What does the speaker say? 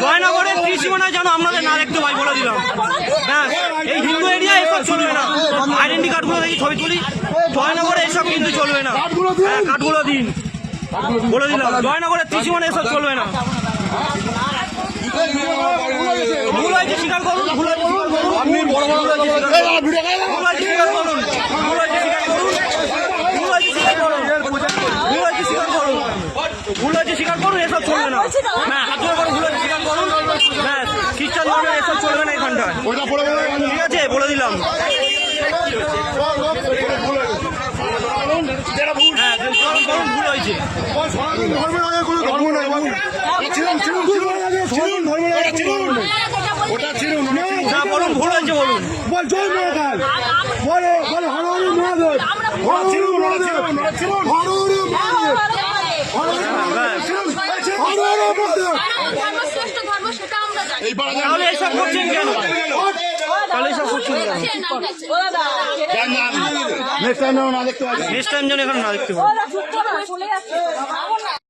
জয়নগরের ত্রিসীমানায় যেন আপনাদের না দেখতে পাই বলে দিলাম। হ্যাঁ, এই হিন্দু এরিয়া এসব চলবে না। আইডেন্টি কার্ডগুলো দেখি ছবি তুলি। জয়নগরে এসব কিন্তু চলবে না। হ্যাঁ, কার্ডগুলো দিন বলে দিলাম। জয়নগরের ত্রিসীমানায় এসব চলবে না। ভুল হয়েছে স্বীকার করুন, ভুল হয়েছে স্বীকার করুন, ভুল হয়েছে স্বীকার করুন, ভুল হয়েছে স্বীকার করুন, ভুল হয়েছে স্বীকার করুন, ভুল হয়েছে স্বীকার করুন, ভুল হয়েছে স্বীকার করুন। এসব চলবে না। হ্যাঁ, হাত ধরে করুন, ভুল হয়েছে স্বীকার করুন। হ্যাঁ, খ্রিস্টান ধর্মের এসব চলবে না এখানটায়। ঠিক আছে, বলে দিলাম। হ্যাঁ, করুন, ভুল হয়েছে। না, বলুন ভুল হয়েছে, বলুন। জয় মহাকাল বলে বলে হরি মহাদেব তাহলে এসব করছেন কেন? তাহলে এসব করছেন কেন? নেক্সট টাইম যেন এখানে না দেখতে পাবো।